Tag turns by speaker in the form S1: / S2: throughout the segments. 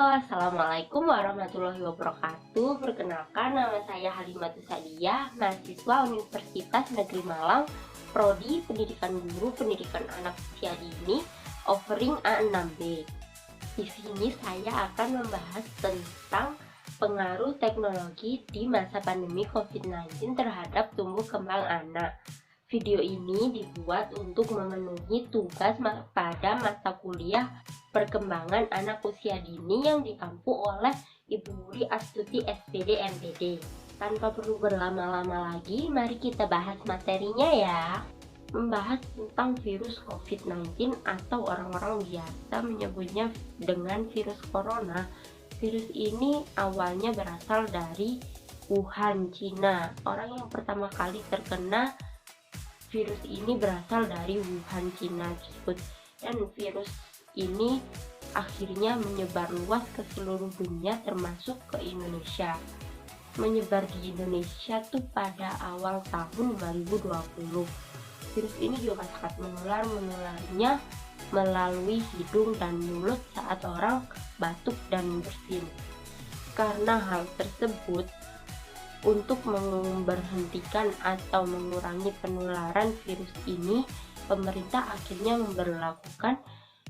S1: Assalamualaikum warahmatullahi wabarakatuh. Perkenalkan, nama saya Halimatus Sadiah, mahasiswa Universitas Negeri Malang, Prodi Pendidikan Guru Pendidikan Anak Usia Dini, offering A6B. Di sini saya akan membahas tentang pengaruh teknologi di masa pandemi COVID-19 terhadap tumbuh kembang anak. Video ini dibuat untuk memenuhi tugas pada mata kuliah perkembangan anak usia dini yang diampu oleh Ibu Wuri Astuti SPD MPD. Tanpa perlu berlama-lama lagi, mari kita bahas materinya ya. Membahas tentang virus COVID-19 atau orang-orang biasa menyebutnya dengan virus corona. Virus ini awalnya berasal dari Wuhan, Cina. Orang yang pertama kali terkena virus ini berasal dari Wuhan, Cina tersebut, dan virus ini akhirnya menyebar luas ke seluruh dunia termasuk ke Indonesia. Menyebar di Indonesia tuh pada awal tahun 2020. Virus ini juga sangat menularnya melalui hidung dan mulut saat orang batuk dan bersin. Karena hal tersebut, untuk memberhentikan atau mengurangi penularan virus ini, pemerintah akhirnya memberlakukan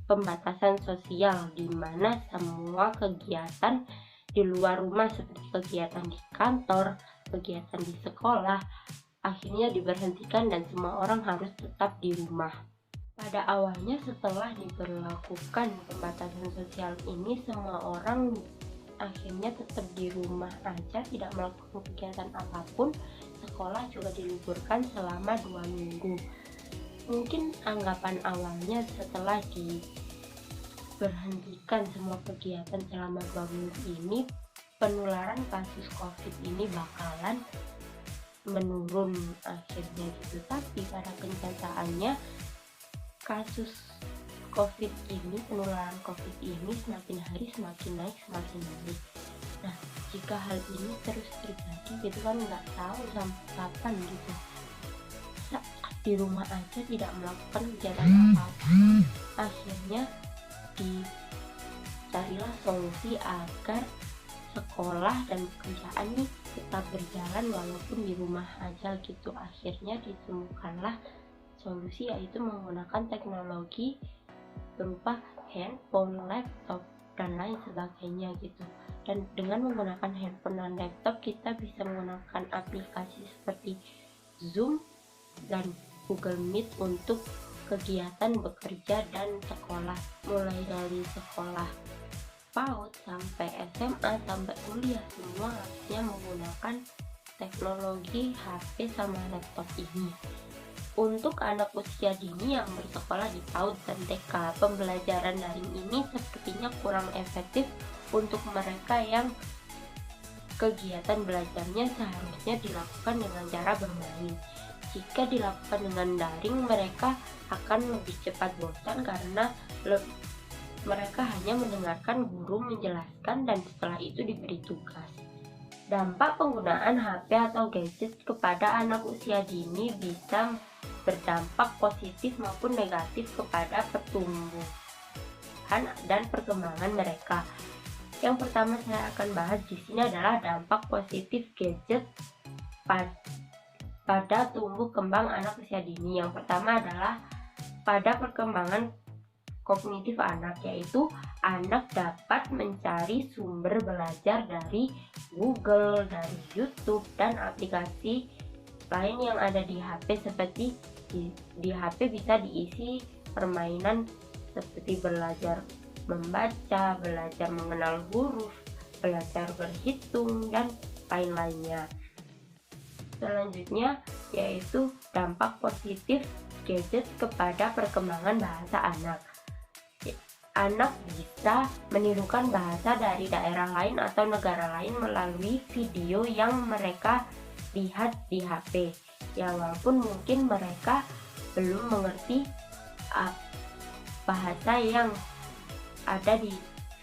S1: pembatasan sosial di mana semua kegiatan di luar rumah seperti kegiatan di kantor, kegiatan di sekolah akhirnya diberhentikan dan semua orang harus tetap di rumah. Pada awalnya setelah diberlakukan pembatasan sosial ini, semua orang akhirnya tetap di rumah aja, tidak melakukan kegiatan apapun. Sekolah juga diliburkan selama 2 minggu. Mungkin anggapan awalnya setelah diberhentikan semua kegiatan selama 2 minggu ini, penularan kasus COVID ini bakalan menurun akhirnya gitu. Tapi pada kenyataannya kasus COVID ini, penularan COVID ini semakin hari semakin naik. Nah, jika hal ini terus terjadi gitu kan, nggak tahu sampai kapan gitu. Saat di rumah aja tidak melakukan kegiatan apapun, akhirnya dicarilah solusi agar sekolah dan pekerjaan nih tetap berjalan walaupun di rumah aja gitu. Akhirnya ditemukanlah solusi, yaitu menggunakan teknologi berupa handphone, laptop, dan lain sebagainya gitu. Dan dengan menggunakan handphone dan laptop, kita bisa menggunakan aplikasi seperti Zoom dan Google Meet untuk kegiatan bekerja dan sekolah, mulai dari sekolah PAUD sampai SMA sampai kuliah, semua harusnya menggunakan teknologi HP sama laptop ini. Untuk anak usia dini yang bersekolah di PAUD dan TK, pembelajaran daring ini sepertinya kurang efektif untuk mereka yang kegiatan belajarnya seharusnya dilakukan dengan cara bermain. Jika dilakukan dengan daring, mereka akan lebih cepat bosan karena mereka hanya mendengarkan guru menjelaskan dan setelah itu diberi tugas. Dampak penggunaan HP atau gadget kepada anak usia dini bisa berdampak positif maupun negatif kepada pertumbuhan dan perkembangan mereka. Yang pertama saya akan bahas di sini adalah dampak positif gadget pada tumbuh kembang anak usia dini. Yang pertama adalah pada perkembangan kognitif anak, yaitu anak dapat mencari sumber belajar dari Google, dari YouTube, dan aplikasi lain yang ada di HP. Seperti di HP bisa diisi permainan seperti belajar membaca, belajar mengenal huruf, belajar berhitung, dan lain-lainnya. Selanjutnya yaitu dampak positif gadget kepada perkembangan bahasa anak. Anak bisa menirukan bahasa dari daerah lain atau negara lain melalui video yang mereka lihat di HP. Ya, walaupun mungkin mereka belum mengerti bahasa yang ada di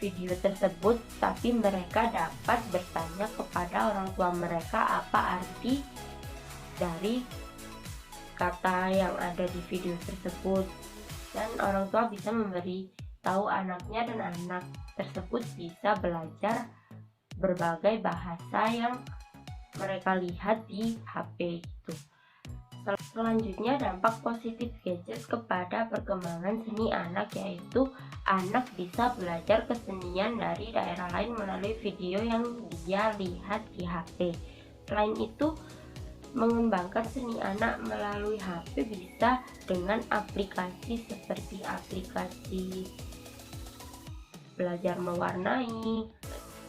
S1: video tersebut, tapi mereka dapat bertanya kepada orang tua mereka apa arti dari kata yang ada di video tersebut, dan orang tua bisa memberi tahu anaknya, dan anak tersebut bisa belajar berbagai bahasa yang mereka lihat di HP gitu. Selanjutnya, dampak positif gadget kepada perkembangan seni anak, yaitu anak bisa belajar kesenian dari daerah lain melalui video yang dia lihat di HP. Selain itu, mengembangkan seni anak melalui HP bisa dengan aplikasi seperti aplikasi belajar mewarnai.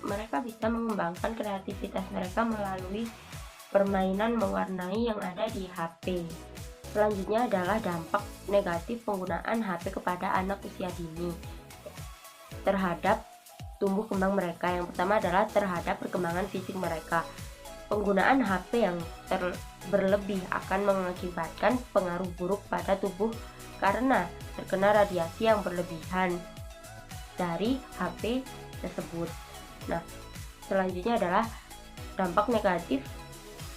S1: Mereka bisa mengembangkan kreativitas mereka melalui permainan mewarnai yang ada di HP. Selanjutnya adalah dampak negatif penggunaan HP kepada anak usia dini terhadap tumbuh kembang mereka. Yang pertama adalah terhadap perkembangan fisik mereka. Penggunaan HP yang berlebih akan mengakibatkan pengaruh buruk pada tubuh karena terkena radiasi yang berlebihan dari HP tersebut. Nah, selanjutnya adalah dampak negatif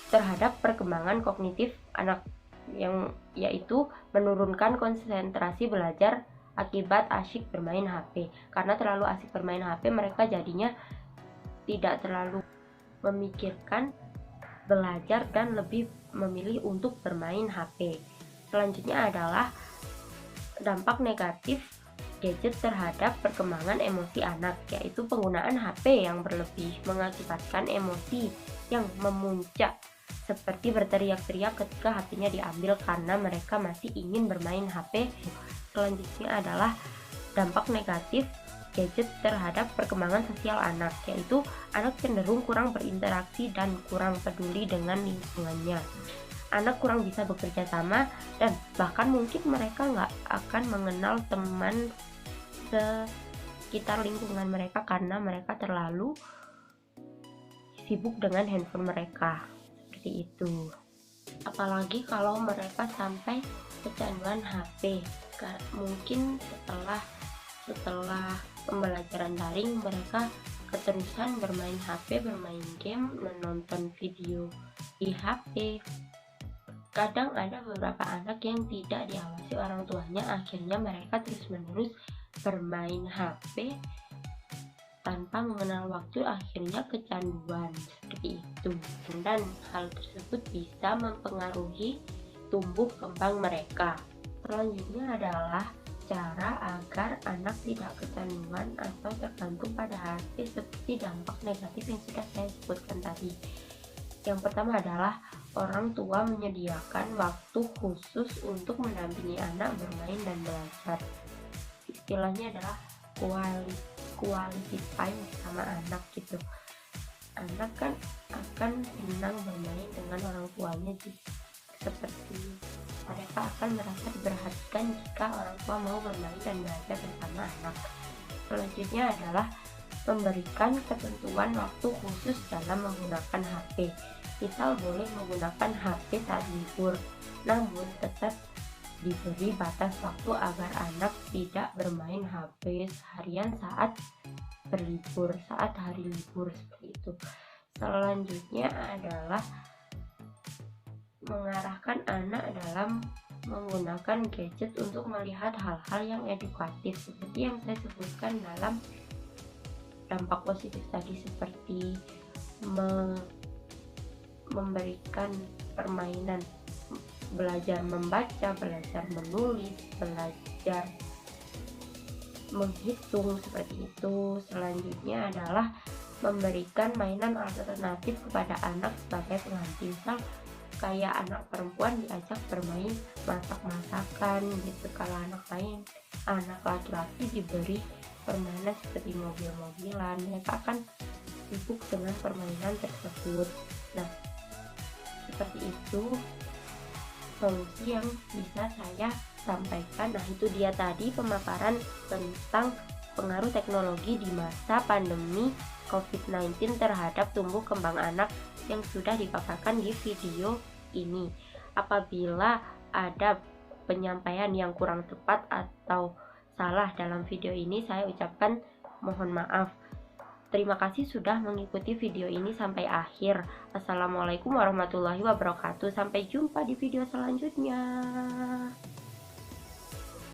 S1: terhadap perkembangan kognitif anak, yang yaitu menurunkan konsentrasi belajar akibat asyik bermain HP. Karena terlalu asyik bermain HP, mereka jadinya tidak terlalu memikirkan belajar dan lebih memilih untuk bermain HP. Selanjutnya adalah dampak negatif gadget terhadap perkembangan emosi anak, yaitu penggunaan HP yang berlebih mengakibatkan emosi yang memuncak seperti berteriak-teriak ketika HP-nya diambil karena mereka masih ingin bermain HP. Selanjutnya adalah dampak negatif gadget terhadap perkembangan sosial anak, yaitu anak cenderung kurang berinteraksi dan kurang peduli dengan lingkungannya. Anak kurang bisa bekerja sama dan bahkan mungkin mereka nggak akan mengenal teman sekitar lingkungan mereka karena mereka terlalu sibuk dengan handphone mereka. Seperti itu. Apalagi kalau mereka sampai kecanduan HP. Mungkin setelah pembelajaran daring mereka keterusan bermain HP, bermain game, menonton video di HP. Kadang ada beberapa anak yang tidak diawasi orang tuanya, akhirnya mereka terus-menerus bermain HP tanpa mengenal waktu, akhirnya kecanduan seperti itu. Dan hal tersebut bisa mempengaruhi tumbuh kembang mereka. Selanjutnya adalah cara agar anak tidak kecanduan atau tergantung pada HP seperti dampak negatif yang sudah saya sebutkan tadi. Yang pertama adalah orang tua menyediakan waktu khusus untuk mendampingi anak bermain dan belajar. Istilahnya adalah quality time sama anak gitu. Anak kan akan senang bermain dengan orang tuanya, seperti mereka akan merasa diperhatikan jika orang tua mau bermain dan belajar bersama anak. Selanjutnya adalah memberikan ketentuan waktu khusus dalam menggunakan HP. Misal boleh menggunakan HP saat libur, namun tetap diberi batas waktu agar anak tidak bermain HP seharian saat berlibur, saat hari libur, seperti itu. Selanjutnya adalah mengarahkan anak dalam menggunakan gadget untuk melihat hal-hal yang edukatif, seperti yang saya sebutkan dalam dampak positif tadi, seperti memberikan permainan belajar membaca, belajar menulis, belajar menghitung, seperti itu. Selanjutnya adalah memberikan mainan alternatif kepada anak sebagai pengganti. Misal kayak anak perempuan diajak bermain masak-masakan gitu. Kalau anak laki-laki diberi permainan seperti mobil-mobilan, mereka akan sibuk dengan permainan tersebut. Nah, seperti itu solusi yang bisa saya sampaikan. Nah, itu dia tadi pemaparan tentang pengaruh teknologi di masa pandemi COVID-19 terhadap tumbuh kembang anak yang sudah dipaparkan di video ini. Apabila ada penyampaian yang kurang tepat atau salah dalam video ini, saya ucapkan mohon maaf. Terima kasih sudah mengikuti video ini sampai akhir. Assalamualaikum warahmatullahi wabarakatuh. Sampai jumpa di video selanjutnya.